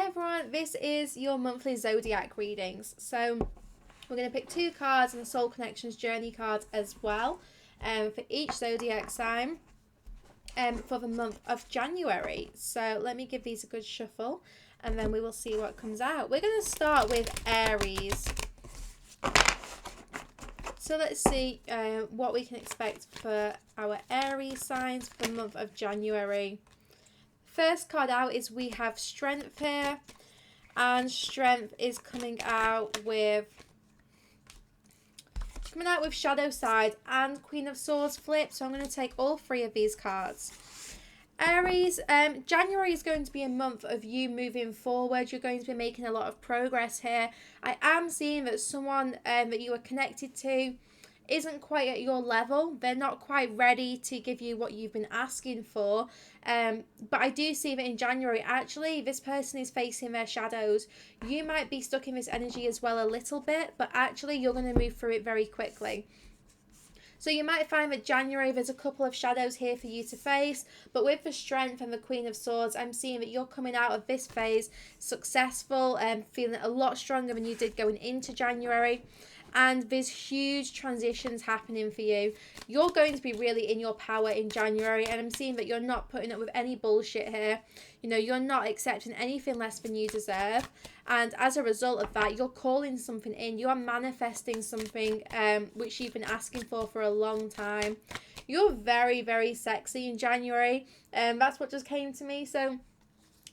everyone, this is your monthly zodiac readings. So we're going to pick 2 cards and Soul Connections Journey cards as well for each zodiac sign for the month of January. So let me give these a good shuffle and then we will see what comes out. We're going to start with Aries. So let's see what we can expect for our Aries signs for the month of January. First card out is we have Strength here, and Strength is coming out with Shadow Side and Queen of Swords flip. So I'm going to take all 3 of these cards. Aries, January is going to be a month of you moving forward. You're going to be making a lot of progress here. I am seeing that someone that you are connected to isn't quite at your level. They're not quite ready to give you what you've been asking for. But I do see that in January, actually, this person is facing their shadows. You might be stuck in this energy as well a little bit, but actually you're going to move through it very quickly. So you might find that January, there's a couple of shadows here for you to face, but with the Strength and the Queen of Swords, I'm seeing that you're coming out of this phase successful and feeling a lot stronger than you did going into January. And there's huge transitions happening for you. You're going to be really in your power in January, and I'm seeing that you're not putting up with any bullshit here. You know, you're not accepting anything less than you deserve, and as a result of that, you're calling something in. You are manifesting something which you've been asking for a long time. You're very, very sexy in January, and that's what just came to me. So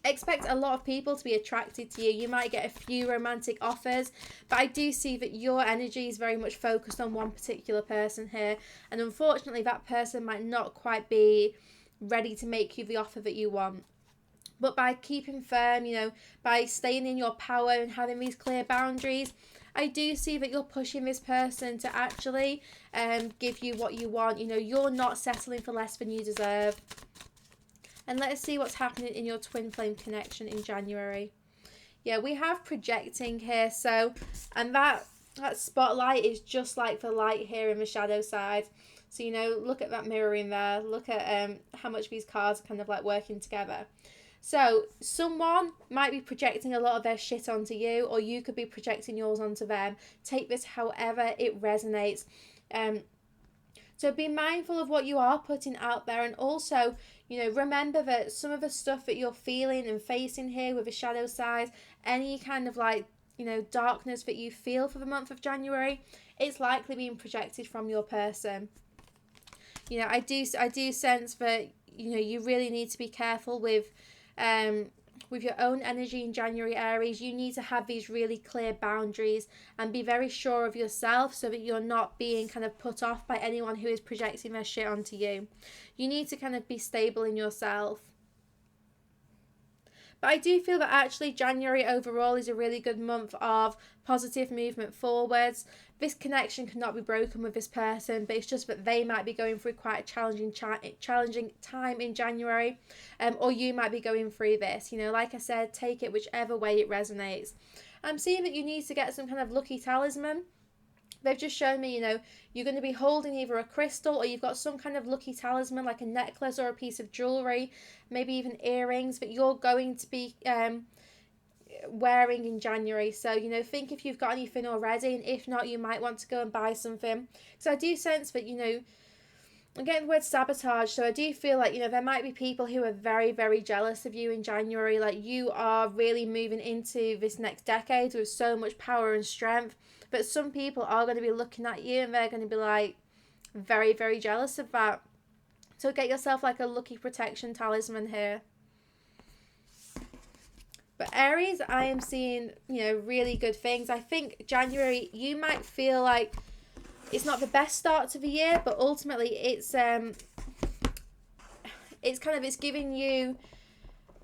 expect a lot of people to be attracted to you. You might get a few romantic offers, but I do see that your energy is very much focused on one particular person here, and unfortunately that person might not quite be ready to make you the offer that you want. But by keeping firm, you know, by staying in your power and having these clear boundaries, I do see that you're pushing this person to actually give you what you want. You know, you're not settling for less than you deserve. And let's see what's happening in your twin flame connection in January. Yeah, we have projecting here. So, and that spotlight is just like the light here in the shadow side. So, you know, look at that mirroring there. Look at how much these cards are kind of like working together. So someone might be projecting a lot of their shit onto you, or you could be projecting yours onto them. Take this however it resonates. So be mindful of what you are putting out there, and also, you know, remember that some of the stuff that you're feeling and facing here with the shadow side, any kind of like, you know, darkness that you feel for the month of January, it's likely being projected from your person. You know, I do sense that, you know, you really need to be careful with your own energy in January, Aries. You need to have these really clear boundaries and be very sure of yourself so that you're not being kind of put off by anyone who is projecting their shit onto you. You need to kind of be stable in yourself. But I do feel that actually January overall is a really good month of positive movement forwards. This connection cannot be broken with this person, but it's just that they might be going through quite a challenging time in January, or you might be going through this. You know, like I said, take it whichever way it resonates. I'm seeing that you need to get some kind of lucky talisman. They've just shown me, you know, you're going to be holding either a crystal or you've got some kind of lucky talisman like a necklace or a piece of jewellery, maybe even earrings that you're going to be wearing in January. So, you know, think if you've got anything already, and if not, you might want to go and buy something. So I do sense that, you know, I'm getting the word sabotage, so I do feel like, you know, there might be people who are very, very jealous of you in January. Like, you are really moving into this next decade with so much power and strength, but some people are going to be looking at you and they're going to be like very, very jealous of that. So get yourself like a lucky protection talisman here. But Aries, I am seeing, you know, really good things. I think January, you might feel like it's not the best start to the year, but ultimately it's giving you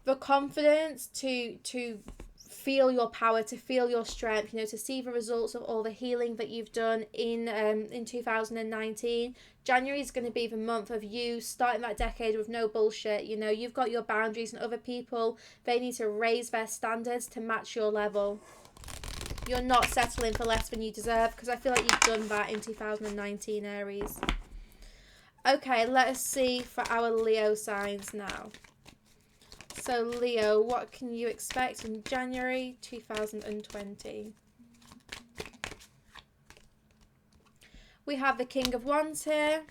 the confidence to feel your power, to feel your strength, you know, to see the results of all the healing that you've done in 2019. January is going to be the month of you starting that decade with no bullshit. You know, you've got your boundaries, and other people, they need to raise their standards to match your level. You're not settling for less than you deserve, because I feel like you've done that in 2019, Aries. Okay, let us see for our Leo signs now. So Leo, what can you expect in January 2020? We have the King of Wands here.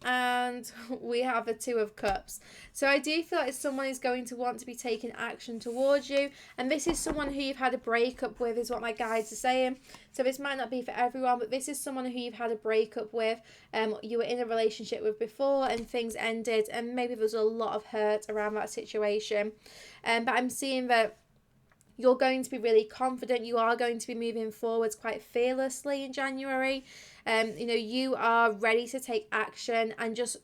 And we have the Two of Cups. So I do feel like someone is going to want to be taking action towards you. And this is someone who you've had a breakup with, is what my guides are saying. So this might not be for everyone, but this is someone who you've had a breakup with. You were in a relationship with before and things ended. And maybe there was a lot of hurt around that situation. But I'm seeing that you're going to be really confident. You are going to be moving forwards quite fearlessly in January. You know, you are ready to take action and just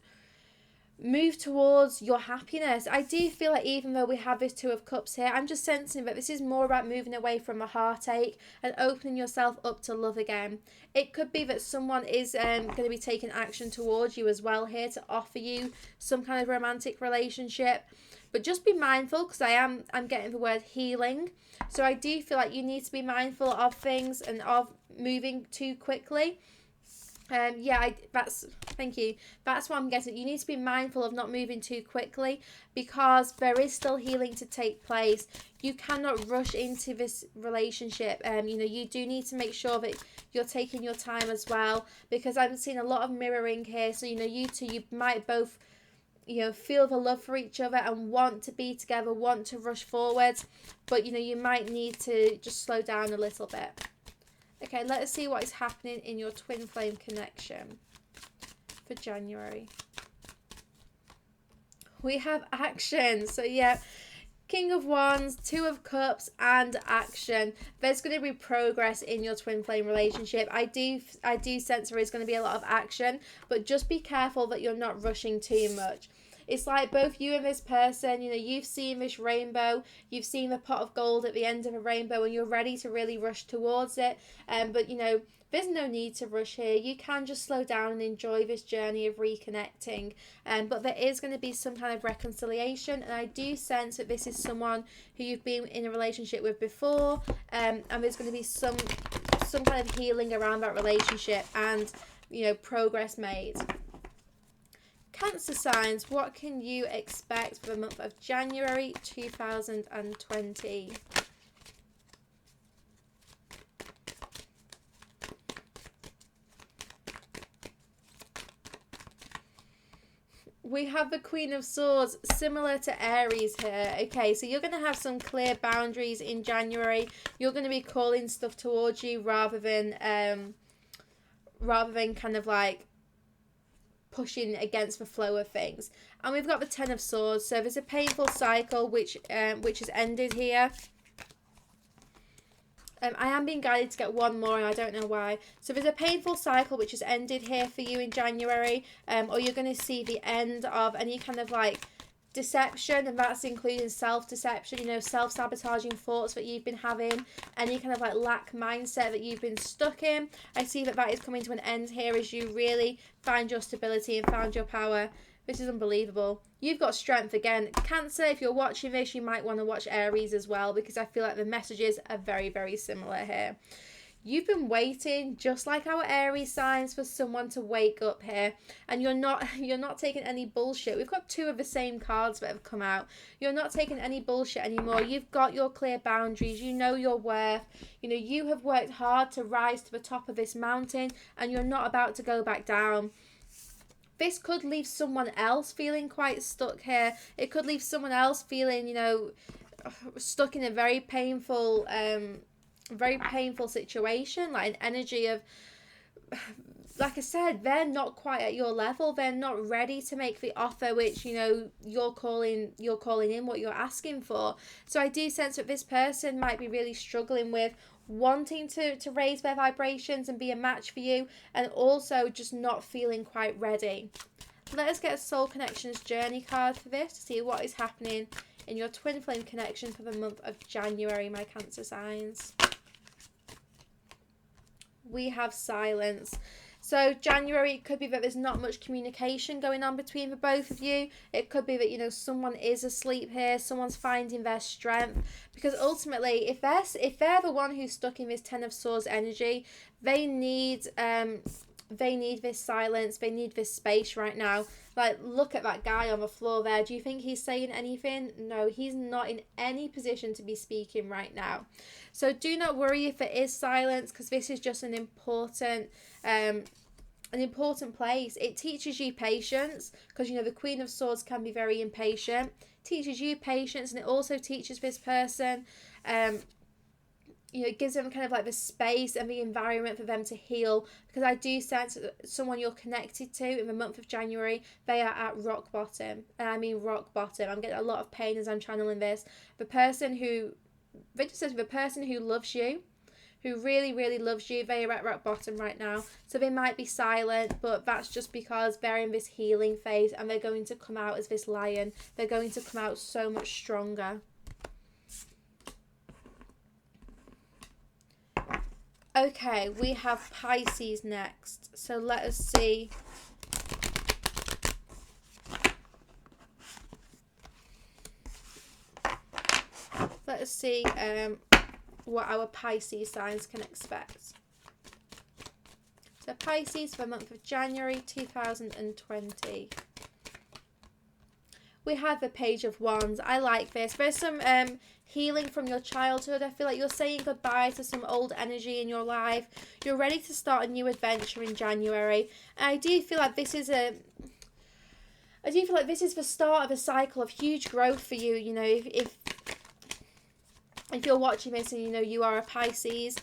move towards your happiness. I do feel like even though we have this Two of Cups here, I'm just sensing that this is more about moving away from a heartache and opening yourself up to love again. It could be that someone is going to be taking action towards you as well here to offer you some kind of romantic relationship. But just be mindful, because I'm getting the word healing. So I do feel like you need to be mindful of things and of moving too quickly. Thank you. That's what I'm getting. You need to be mindful of not moving too quickly, because there is still healing to take place. You cannot rush into this relationship. You know, you do need to make sure that you're taking your time as well, because I'm seeing a lot of mirroring here. So, you know, you two, you might both, you know, feel the love for each other and want to be together, want to rush forward, but, you know, you might need to just slow down a little bit. Okay, let us see what is happening in your twin flame connection for January. We have action. So yeah, King of Wands, Two of Cups, and action. There's going to be progress in your twin flame relationship. I do sense there is going to be a lot of action, but just be careful that you're not rushing too much. It's like both you and this person, you know, you've seen this rainbow, you've seen the pot of gold at the end of a rainbow, and you're ready to really rush towards it. But, you know, there's no need to rush here. You can just slow down and enjoy this journey of reconnecting. But there is going to be some kind of reconciliation, and I do sense that this is someone who you've been in a relationship with before, and there's going to be some kind of healing around that relationship and, you know, progress made. Cancer signs, what can you expect for the month of January 2020? We have the Queen of Swords, similar to Aries here. Okay, so you're going to have some clear boundaries in January. You're going to be calling stuff towards you rather than kind of like pushing against the flow of things. And we've got the Ten of Swords. So there's a painful cycle which has ended here. I am being guided to get one more, and I don't know why. So there's a painful cycle which has ended here for you in January, or you're going to see the end of any kind of like deception, and that's including self-deception, you know, self-sabotaging thoughts that you've been having, any kind of like lack mindset that you've been stuck in. I see that is coming to an end here as you really find your stability and found your power. This is unbelievable. You've got strength again. Cancer, if you're watching this, you might want to watch Aries as well, because I feel like the messages are very, very similar here. You've been waiting, just like our Aries signs, for someone to wake up here, and you're not taking any bullshit. We've got two of the same cards that have come out. You're not taking any bullshit anymore. You've got your clear boundaries. You know your worth. You know, you have worked hard to rise to the top of this mountain, and you're not about to go back down. This could leave someone else feeling quite stuck here. It could leave someone else feeling, you know, stuck in a very painful situation, like an energy of, like I said, they're not quite at your level. They're not ready to make the offer which, you know, you're calling in what you're asking for. So I do sense that this person might be really struggling with wanting to raise their vibrations and be a match for you, and also just not feeling quite ready. Let us get a Soul Connections journey card for this to see what is happening in your twin flame connection for the month of January, my Cancer signs. We have silence. So January, it could be that there's not much communication going on between the both of you. It could be that, you know, someone is asleep here, someone's finding their strength, because ultimately if they're the one who's stuck in this Ten of Swords energy, they need they need this silence, they need this space right now. Like, look at that guy on the floor there. Do you think he's saying anything? No, he's not in any position to be speaking right now. So do not worry if it is silence, because this is just an important place. It teaches you patience, because, you know, the Queen of Swords can be very impatient. It teaches you patience, and it also teaches this person, you know, it gives them kind of like the space and the environment for them to heal, because I do sense that someone you're connected to in the month of January, they are at rock bottom. And I mean rock bottom. I'm getting a lot of pain as I'm channeling this. The person who loves you, who really, really loves you, they are at rock bottom right now. So they might be silent, but that's just because they're in this healing phase, and they're going to come out as this lion. They're going to come out so much stronger. Okay, we have Pisces next. So let us see. Let us see what our Pisces signs can expect. So Pisces for the month of January 2020. We have the Page of Wands. I like this. There's some healing from your childhood. I feel like you're saying goodbye to some old energy in your life. You're ready to start a new adventure in January. And I do feel like this is the start of a cycle of huge growth for you. You know, if you're watching this and you know you are a Pisces,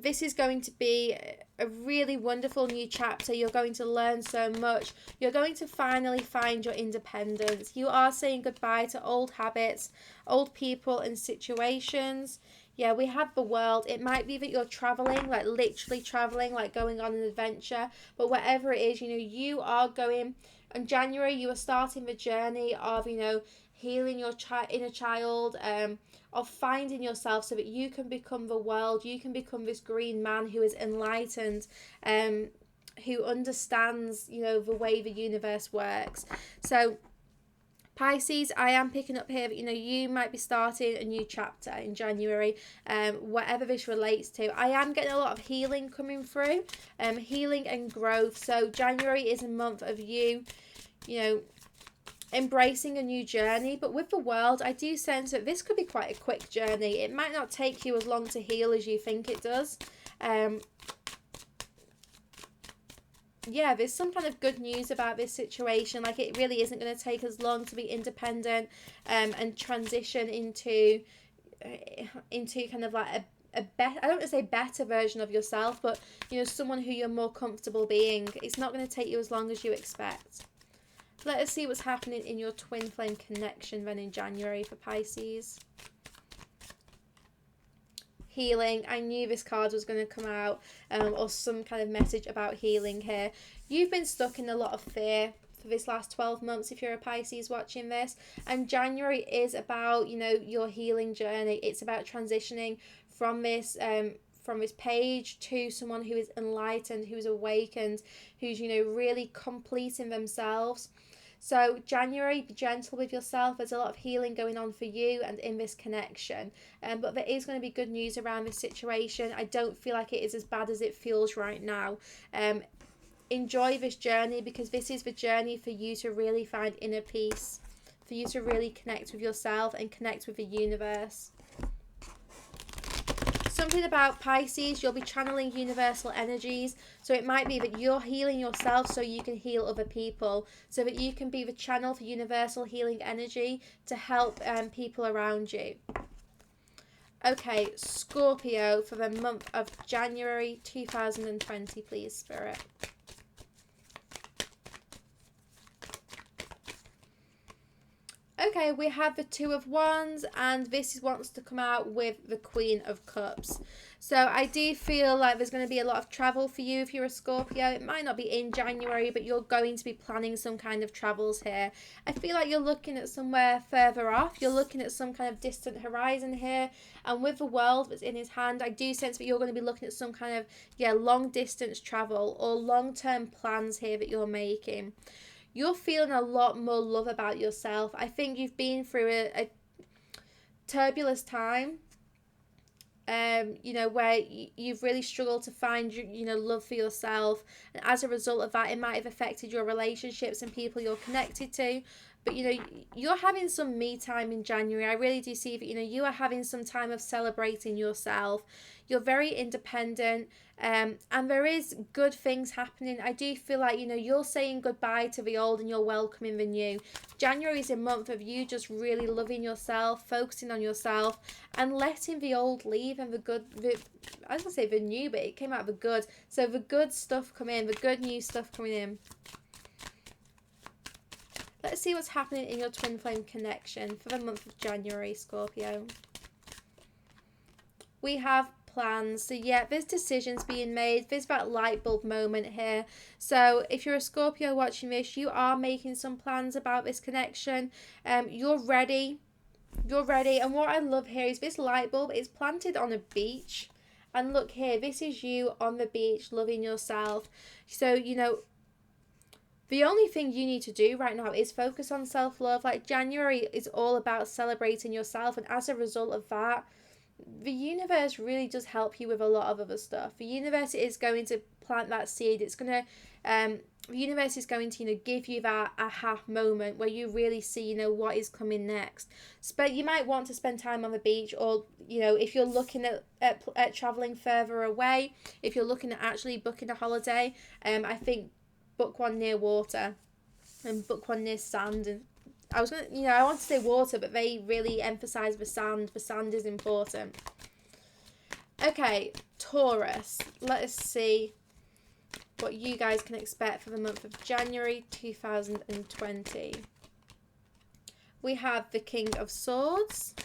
this is going to be a really wonderful new chapter. You're going to learn so much. You're going to finally find your independence. You are saying goodbye to old habits, old people and situations. Yeah, we have the World. It might be that you're traveling, like literally traveling, like going on an adventure. But whatever it is, you know, you are going. In January, you are starting the journey of, you know, healing your inner child, of finding yourself so that you can become the world. You can become this green man who is enlightened, who understands, you know, the way the universe works. So Pisces, I am picking up here that, you know, you might be starting a new chapter in January, whatever this relates to. I am getting a lot of healing coming through, healing and growth. So January is a month of you know, embracing a new journey. But with the World, I do sense that this could be quite a quick journey. It might not take you as long to heal as you think it does. Yeah, there's some kind of good news about this situation. Like, it really isn't going to take as long to be independent, and transition into kind of like a better, I don't want to say better version of yourself, but, you know, someone who you're more comfortable being. It's not going to take you as long as you expect. Let us see what's happening in your twin flame connection then in January for Pisces. Healing. I knew this card was going to come out, or some kind of message about healing here. You've been stuck in a lot of fear for this last 12 months if you're a Pisces watching this, and January is about, you know, your healing journey. It's about transitioning from this page to someone who is enlightened, who's awakened, who's, you know, really completing themselves. So January, be gentle with yourself. There's a lot of healing going on for you and in this connection. But there is going to be good news around this situation. I don't feel like it is as bad as it feels right now. Enjoy this journey, because this is the journey for you to really find inner peace, for you to really connect with yourself and connect with the universe. Something about Pisces, you'll be channeling universal energies. So it might be that you're healing yourself so you can heal other people, so that you can be the channel for universal healing energy to help people around you. Okay, Scorpio for the month of January 2020, please, Spirit. Okay, we have the Two of Wands, and this wants to come out with the Queen of Cups. So I do feel like there's going to be a lot of travel for you if you're a Scorpio. It might not be in January, but you're going to be planning some kind of travels here. I feel like you're looking at somewhere further off. You're looking at some kind of distant horizon here. And with the World that's in his hand, I do sense that you're going to be looking at some kind of, long distance travel or long-term plans here that you're making. You're feeling a lot more love about yourself. I think you've been through a turbulent time. you know, where you've really struggled to find, you know, love for yourself. And as a result of that, it might have affected your relationships and people you're connected to. But, you know, you're having some me time in January. I really do see that, you know, you are having some time of celebrating yourself. You're very independent, and there is good things happening. I do feel like, you know, you're saying goodbye to the old and you're welcoming the new. January is a month of you just really loving yourself, focusing on yourself, and letting the old leave and the good, I was going to say the new, but it came out of the good. So the good stuff come in, the good new stuff coming in. Let's see what's happening in your twin flame connection for the month of January, Scorpio. We have plans. So yeah, there's decisions being made. There's that light bulb moment here. So if you're a Scorpio watching this, you are making some plans about this connection. You're ready. You're ready. And what I love here is this light bulb is planted on a beach. And look here, this is you on the beach loving yourself. So, you know, the only thing you need to do right now is focus on self-love. Like, January is all about celebrating yourself. And as a result of that, the universe really does help you with a lot of other stuff. The universe is going to plant that seed. It's going to, the universe is going to, you know, give you that aha moment where you really see, you know, what is coming next. But you might want to spend time on the beach, or, you know, if you're looking at traveling further away, if you're looking at actually booking a holiday, I think book one near water and book one near sand. And I was going to, you know, I want to say water, but they really emphasize the sand. The sand is important. Okay, Taurus. Let us see what you guys can expect for the month of January 2020. We have the King of Swords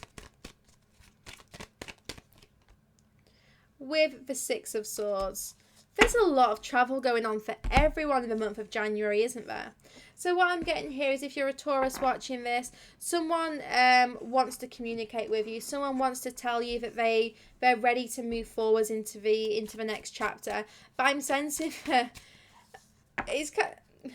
with the Six of Swords. There's a lot of travel going on for everyone in the month of January, isn't there? So what I'm getting here is, if you're a Taurus watching this, someone wants to communicate with you. Someone wants to tell you that they're ready to move forwards into the next chapter. But I'm sensing it's kind of,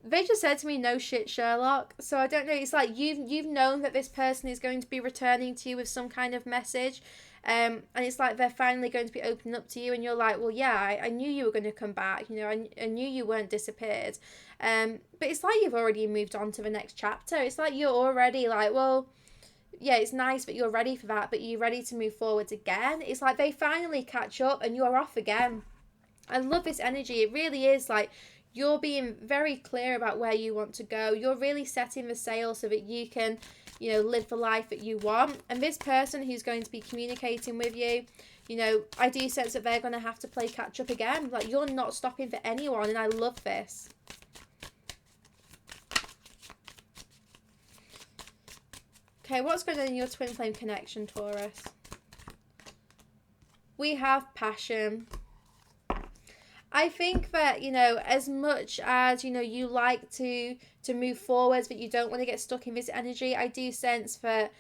they just said to me, "No shit, Sherlock." So I don't know. It's like you've known that this person is going to be returning to you with some kind of message. And it's like they're finally going to be opening up to you, and you're like, well, yeah, I knew you were going to come back. You know, I knew you weren't disappeared. But it's like you've already moved on to the next chapter. It's like you're already like, well, yeah, it's nice that you're ready for that, but you're ready to move forwards again. It's like they finally catch up and you're off again. I love this energy. It really is like you're being very clear about where you want to go. You're really setting the sail so that you can, you know, live the life that you want. And this person who's going to be communicating with you, you know, I do sense that they're going to have to play catch up again. Like, you're not stopping for anyone, and I love this. Okay, what's going on in your twin flame connection, Taurus? We have passion. I think that, you know, as much as, you know, you like to move forwards, but you don't want to get stuck in this energy, I do sense that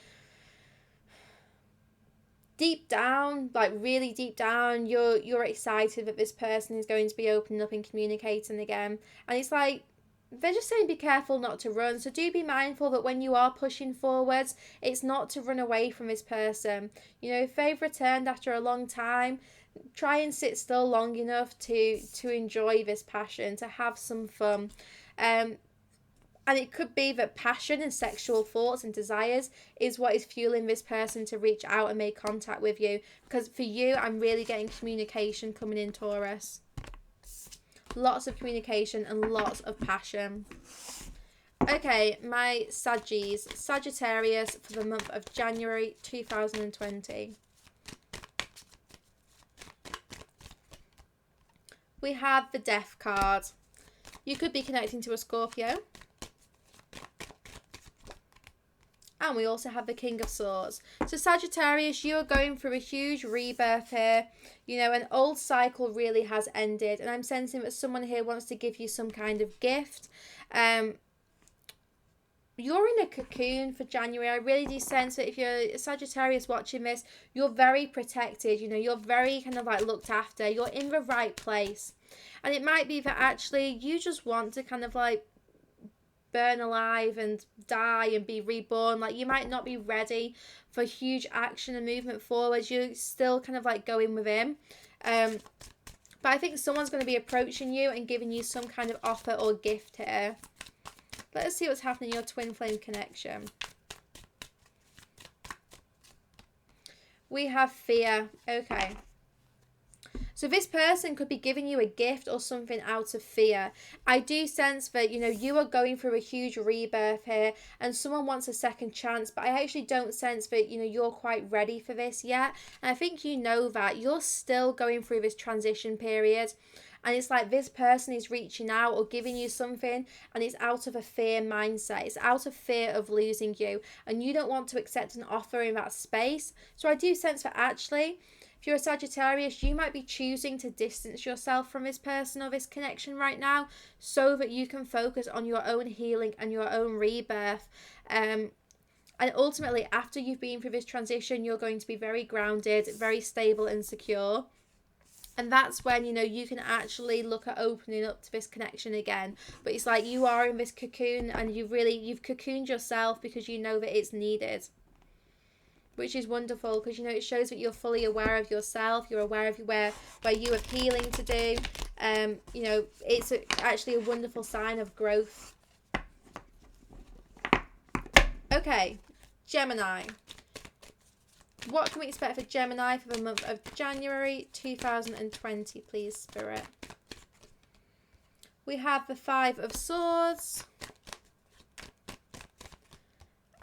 deep down, like really deep down, you're excited that this person is going to be opening up and communicating again. And it's like, they're just saying be careful not to run. So do be mindful that when you are pushing forwards, it's not to run away from this person. You know, if they've returned after a long time, try and sit still long enough to enjoy this passion, to have some fun. And it could be that passion and sexual thoughts and desires is what is fueling this person to reach out and make contact with you. Because for you, I'm really getting communication coming in, Taurus. Lots of communication and lots of passion. Okay, my Saggies. Sagittarius for the month of January 2020. We have the Death card. You could be connecting to a Scorpio. And we also have the King of Swords. So Sagittarius, you are going through a huge rebirth here. You know, an old cycle really has ended. And I'm sensing that someone here wants to give you some kind of gift. You're in a cocoon for January. I really do sense that if you're a Sagittarius watching this, you're very protected. You know, you're very kind of like looked after. You're in the right place. And it might be that actually you just want to kind of like burn alive and die and be reborn. Like, you might not be ready for huge action and movement forward. You're still kind of like going within. But I think someone's going to be approaching you and giving you some kind of offer or gift here. Let's see what's happening in your twin flame connection. We have fear. Okay. So this person could be giving you a gift or something out of fear. I do sense that, you know, you are going through a huge rebirth here and someone wants a second chance, but I actually don't sense that, you know, you're quite ready for this yet. And I think you know that. You're still going through this transition period. And it's like this person is reaching out or giving you something and it's out of a fear mindset. It's out of fear of losing you. And you don't want to accept an offer in that space. So I do sense that actually, if you're a Sagittarius, you might be choosing to distance yourself from this person or this connection right now so that you can focus on your own healing and your own rebirth. And ultimately, after you've been through this transition, you're going to be very grounded, very stable and secure. And that's when, you know, you can actually look at opening up to this connection again. But it's like you are in this cocoon and you've cocooned yourself because you know that it's needed. Which is wonderful because, you know, it shows that you're fully aware of yourself. You're aware of where you have healing to do. You know, it's actually a wonderful sign of growth. Okay, Gemini. What can we expect for Gemini for the month of January 2020, please, Spirit? We have the Five of Swords.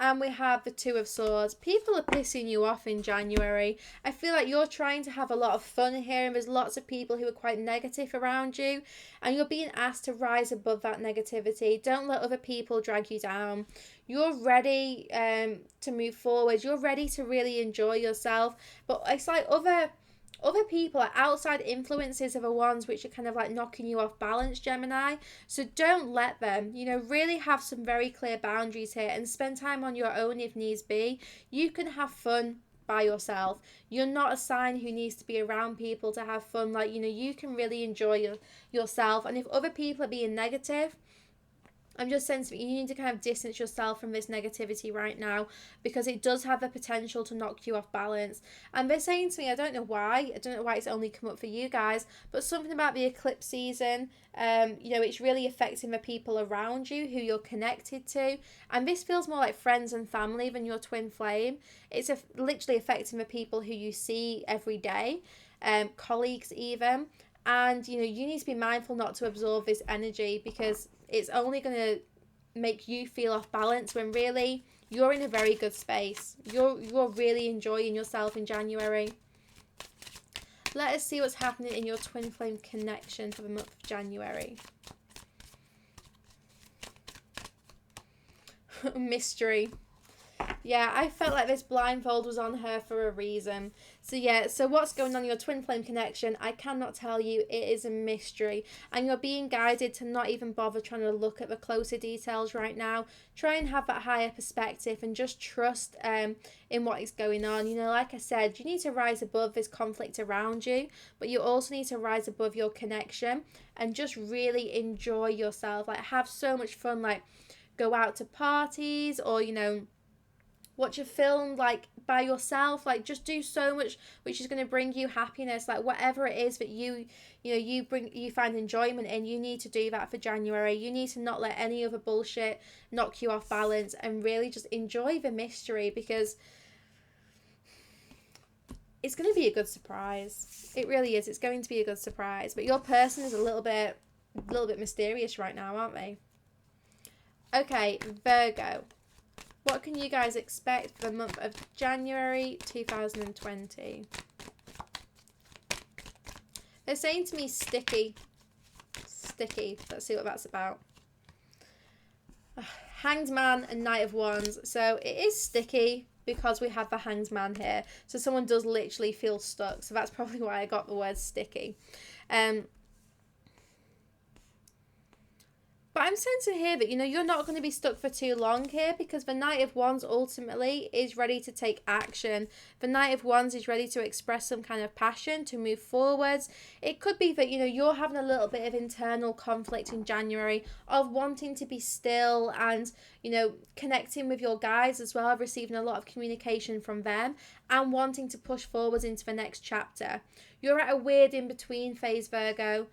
And we have the Two of Swords. People are pissing you off in January. I feel like you're trying to have a lot of fun here. And there's lots of people who are quite negative around you. And you're being asked to rise above that negativity. Don't let other people drag you down. You're ready to move forward. You're ready to really enjoy yourself. But it's like other people, like outside influences, are the ones which are kind of like knocking you off balance, Gemini. So don't let them, you know, really have some very clear boundaries here and spend time on your own if needs be. You can have fun by yourself. You're not a sign who needs to be around people to have fun. Like, you know, you can really enjoy yourself. And if other people are being negative, I'm just sensing you need to kind of distance yourself from this negativity right now because it does have the potential to knock you off balance. And they're saying to me, I don't know why it's only come up for you guys, but something about the eclipse season, you know, it's really affecting the people around you who you're connected to. And this feels more like friends and family than your twin flame. It's literally affecting the people who you see every day, colleagues even. And, you know, you need to be mindful not to absorb this energy because it's only going to make you feel off balance when really you're in a very good space. You're really enjoying yourself in January. Let us see what's happening in your twin flame connection for the month of January. Mystery. Yeah, I felt like this blindfold was on her for a reason. So yeah, so what's going on in your twin flame connection, I cannot tell you. It is a mystery. And you're being guided to not even bother trying to look at the closer details right now. Try and have that higher perspective and just trust in what is going on. You know, like I said, you need to rise above this conflict around you, but you also need to rise above your connection and just really enjoy yourself. Like, have so much fun. Like, go out to parties or, you know, watch a film like by yourself. Like, just do so much which is going to bring you happiness. Like, whatever it is that you find enjoyment in, you need to do that for January. You need to not let any other bullshit knock you off balance and really just enjoy the mystery because it's going to be a good surprise. It really is. It's going to be a good surprise. But your person is a little bit mysterious right now, aren't they? Okay, Virgo. What can you guys expect for the month of January 2020? They're saying to me sticky. Sticky. Let's see what that's about. Hanged Man and Knight of Wands. So it is sticky because we have the Hanged Man here. So someone does literally feel stuck. So that's probably why I got the word sticky. But I'm sensing here that, you know, you're not going to be stuck for too long here, because the Knight of Wands ultimately is ready to take action. The Knight of Wands is ready to express some kind of passion, to move forwards. It could be that, you know, you're having a little bit of internal conflict in January of wanting to be still and, you know, connecting with your guides as well, receiving a lot of communication from them and wanting to push forwards into the next chapter. You're at a weird in-between phase, Virgo.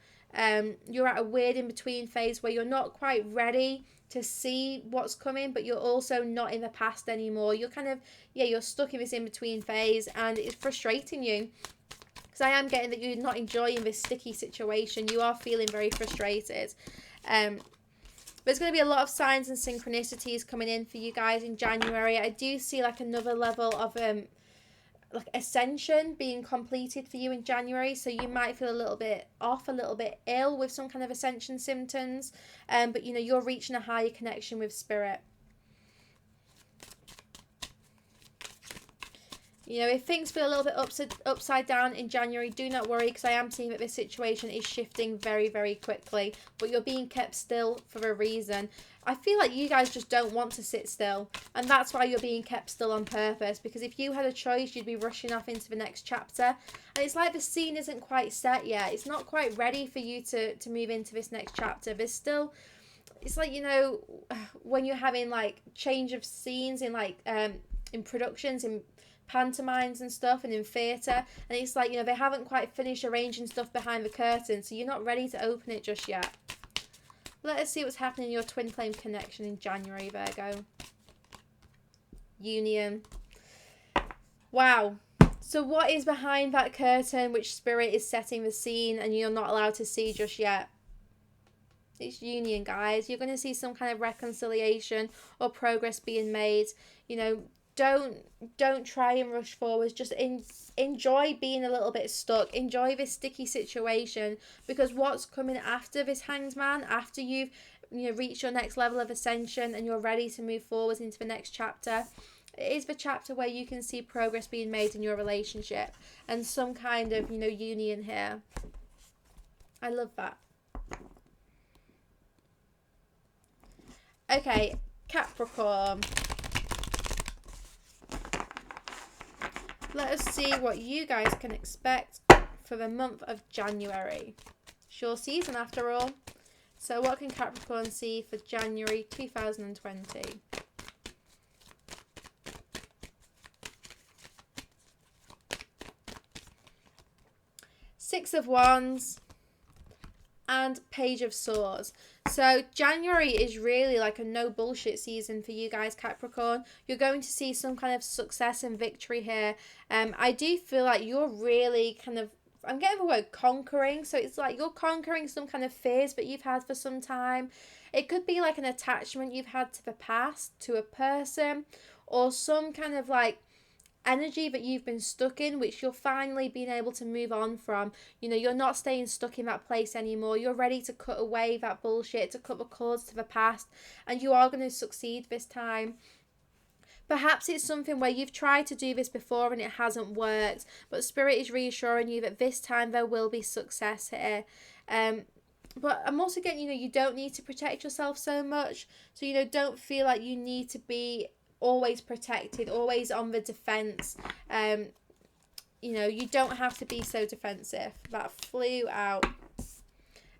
You're at a weird in-between phase where you're not quite ready to see what's coming, but you're also not in the past anymore. You're kind of, yeah, you're stuck in this in-between phase, and it's frustrating you, because I am getting that you're not enjoying this sticky situation. You are feeling very frustrated. There's going to be a lot of signs and synchronicities coming in for you guys in January. I do see like another level of like ascension being completed for you in January, so you might feel a little bit off, a little bit ill with some kind of ascension symptoms, but you know, you're reaching a higher connection with spirit. You know, if things feel a little bit upside down in January, do not worry, because I am seeing that this situation is shifting very, very quickly. But you're being kept still for a reason. I feel like you guys just don't want to sit still. And that's why you're being kept still on purpose. Because if you had a choice, you'd be rushing off into the next chapter. And it's like the scene isn't quite set yet. It's not quite ready for you to move into this next chapter. There's still... It's like, you know, when you're having like change of scenes in like in productions, in pantomimes and stuff, and in theatre, and it's like, you know, they haven't quite finished arranging stuff behind the curtain, so you're not ready to open it just yet. Let us see what's happening in your twin flame connection in January, Virgo. Union. Wow. So what is behind that curtain which spirit is setting the scene and you're not allowed to see just yet? It's union, guys. You're going to see some kind of reconciliation or progress being made. You know, don't try and rush forwards. Just enjoy being a little bit stuck. Enjoy this sticky situation, because what's coming after this Hanged Man, after you've, you know, reached your next level of ascension and you're ready to move forwards into the next chapter, it is the chapter where you can see progress being made in your relationship and some kind of, you know, union here. I love that. Okay, Capricorn. Let us see what you guys can expect for the month of January. Short season after all. So what can Capricorn see for January 2020? Six of Wands and Page of Swords. So January is really like a no bullshit season for you guys, Capricorn. You're going to see some kind of success and victory here. I do feel like you're really kind of, I'm getting the word conquering. So it's like you're conquering some kind of fears that you've had for some time. It could be like an attachment you've had to the past, to a person, or some kind of like energy that you've been stuck in, which you're finally being able to move on from. You know, you're not staying stuck in that place anymore. You're ready to cut away that bullshit, to cut the cords to the past, and you are going to succeed this time. Perhaps it's something where you've tried to do this before and it hasn't worked, but Spirit is reassuring you that this time there will be success here. But I'm also getting, you know, you don't need to protect yourself so much. So, you know, don't feel like you need to be always protected, always on the defense. You know, you don't have to be so defensive. That flew out.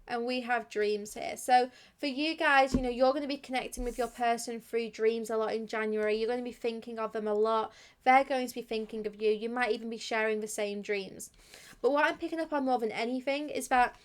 And we have dreams here. So for you guys, you know, you're going to be connecting with your person through dreams a lot in January. You're going to be thinking of them a lot. They're going to be thinking of you. You might even be sharing the same dreams. But what I'm picking up on more than anything is that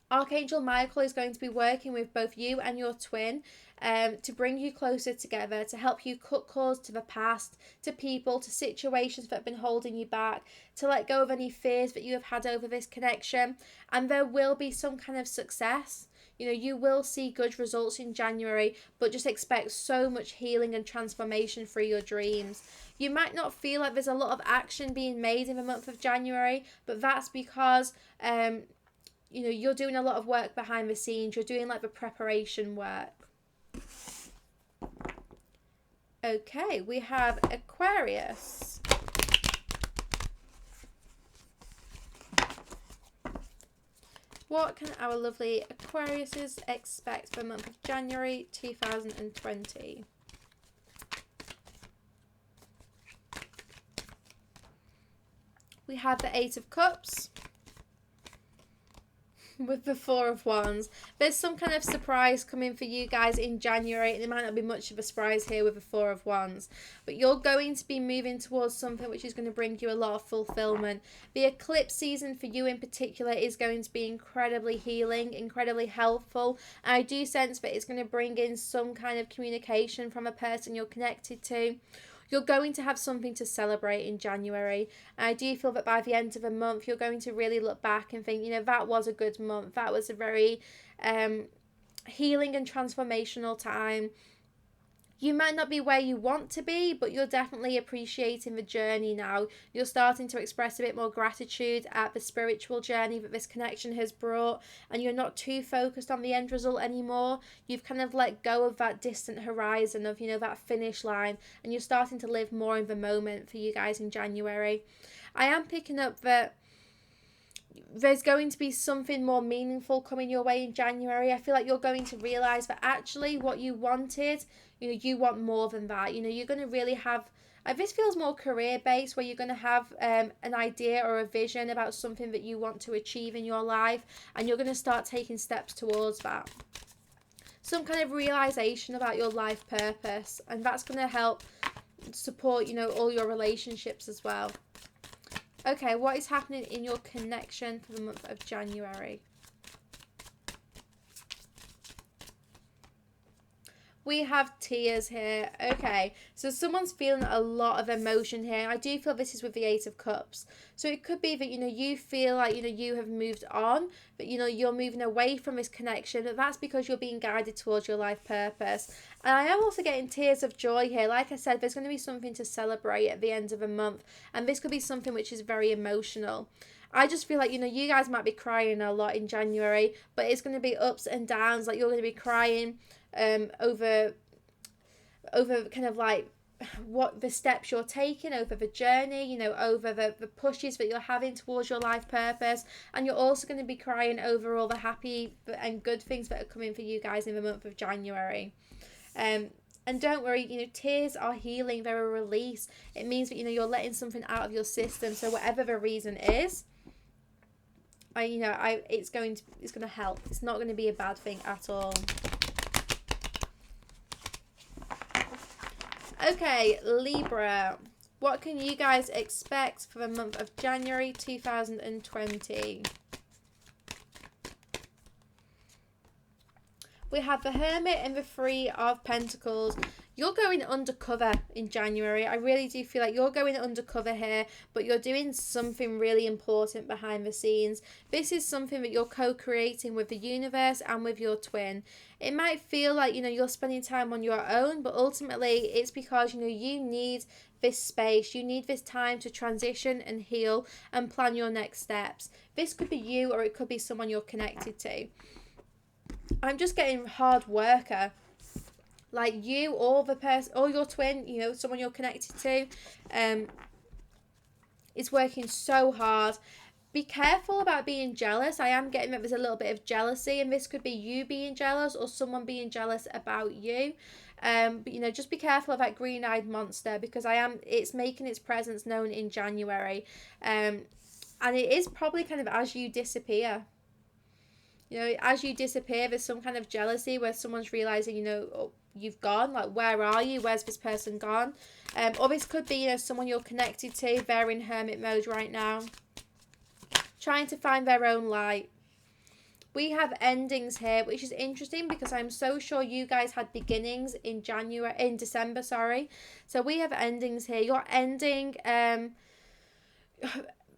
Archangel Michael is going to be working with both you and your twin to bring you closer together, to help you cut cords to the past, to people, to situations that have been holding you back, to let go of any fears that you have had over this connection. And there will be some kind of success. You know, you will see good results in January, but just expect so much healing and transformation through your dreams. You might not feel like there's a lot of action being made in the month of January, but that's because you know, you're doing a lot of work behind the scenes. You're doing like the preparation work. Okay, we have Aquarius. What can our lovely Aquariuses expect for the month of January 2020? We have the Eight of Cups with the Four of Wands. There's some kind of surprise coming for you guys in January, and it might not be much of a surprise here with the Four of Wands, but you're going to be moving towards something which is going to bring you a lot of fulfillment. The eclipse season for you in particular is going to be incredibly healing, incredibly helpful, and I do sense that it's going to bring in some kind of communication from a person you're connected to. You're going to have something to celebrate in January. And I do feel that by the end of the month, you're going to really look back and think, you know, that was a good month. That was a very healing and transformational time. You might not be where you want to be, but you're definitely appreciating the journey now. You're starting to express a bit more gratitude at the spiritual journey that this connection has brought, and you're not too focused on the end result anymore. You've kind of let go of that distant horizon of, you know, that finish line, and you're starting to live more in the moment for you guys in January. I am picking up that there's going to be something more meaningful coming your way in January. I feel like you're going to realise that actually what you wanted, you know, you want more than that. You know, you're going to really have, this feels more career based, where you're going to have an idea or a vision about something that you want to achieve in your life, and you're going to start taking steps towards that. Some kind of realisation about your life purpose, and that's going to help support, you know, all your relationships as well. Okay, what is happening in your connection for the month of January? We have tears here. Okay, so someone's feeling a lot of emotion here. I do feel this is with the Eight of Cups. So it could be that, you know, you feel like, you know, you have moved on, but, you know, you're moving away from this connection. But that's because you're being guided towards your life purpose. And I am also getting tears of joy here. Like I said, there's going to be something to celebrate at the end of a month. And this could be something which is very emotional. I just feel like, you know, you guys might be crying a lot in January, but it's going to be ups and downs. Like, you're going to be crying over kind of like what the steps you're taking, over the journey, you know, over the pushes that you're having towards your life purpose. And you're also going to be crying over all the happy and good things that are coming for you guys in the month of January. And don't worry, you know, tears are healing, they're a release. It means that, you know, you're letting something out of your system. So whatever the reason is, it's going to help. It's not going to be a bad thing at all. Okay, Libra. What can you guys expect for the month of January 2020? We have the Hermit and the Three of Pentacles. You're going undercover in January. I really do feel like you're going undercover here, but you're doing something really important behind the scenes. This is something that you're co-creating with the universe and with your twin. It might feel like, you know, you're spending time on your own, but ultimately it's because, you know, you need this space. You need this time to transition and heal and plan your next steps. This could be you, or it could be someone you're connected to. I'm just getting hard worker. Like you or the person or your twin, you know, someone you're connected to, is working so hard. Be careful about being jealous. I am getting that there's a little bit of jealousy, and this could be you being jealous or someone being jealous about you. But, you know, just be careful of that green-eyed monster, because it's making its presence known in January. And it is probably kind of as you disappear. You know, as you disappear, there's some kind of jealousy where someone's realising, you know, oh, you've gone. Like, where are you? Where's this person gone? Or this could be, you know, someone you're connected to. They're in hermit mode right now, trying to find their own light. We have endings here, which is interesting because I'm so sure you guys had beginnings in December. So we have endings here. You're ending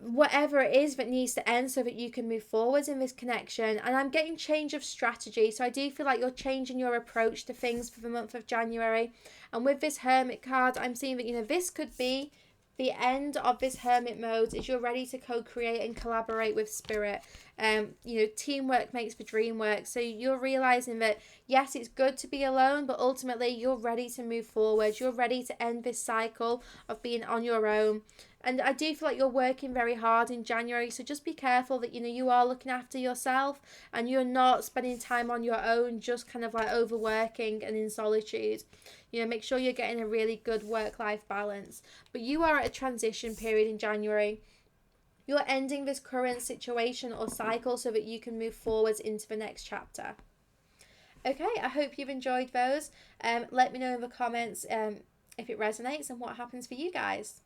whatever it is that needs to end so that you can move forwards in this connection. And I'm getting change of strategy. So I do feel like you're changing your approach to things for the month of January. And with this Hermit card, I'm seeing that, you know, this could be the end of this hermit mode, is you're ready to co-create and collaborate with spirit. You know, teamwork makes the dream work. So you're realizing that, yes, it's good to be alone, but ultimately you're ready to move forward. You're ready to end this cycle of being on your own. And I do feel like you're working very hard in January, so just be careful that, you know, you are looking after yourself and you're not spending time on your own, just kind of like overworking and in solitude. You know, make sure you're getting a really good work-life balance. But you are at a transition period in January. You're ending this current situation or cycle so that you can move forwards into the next chapter. Okay, I hope you've enjoyed those. Let me know in the comments if it resonates and what happens for you guys.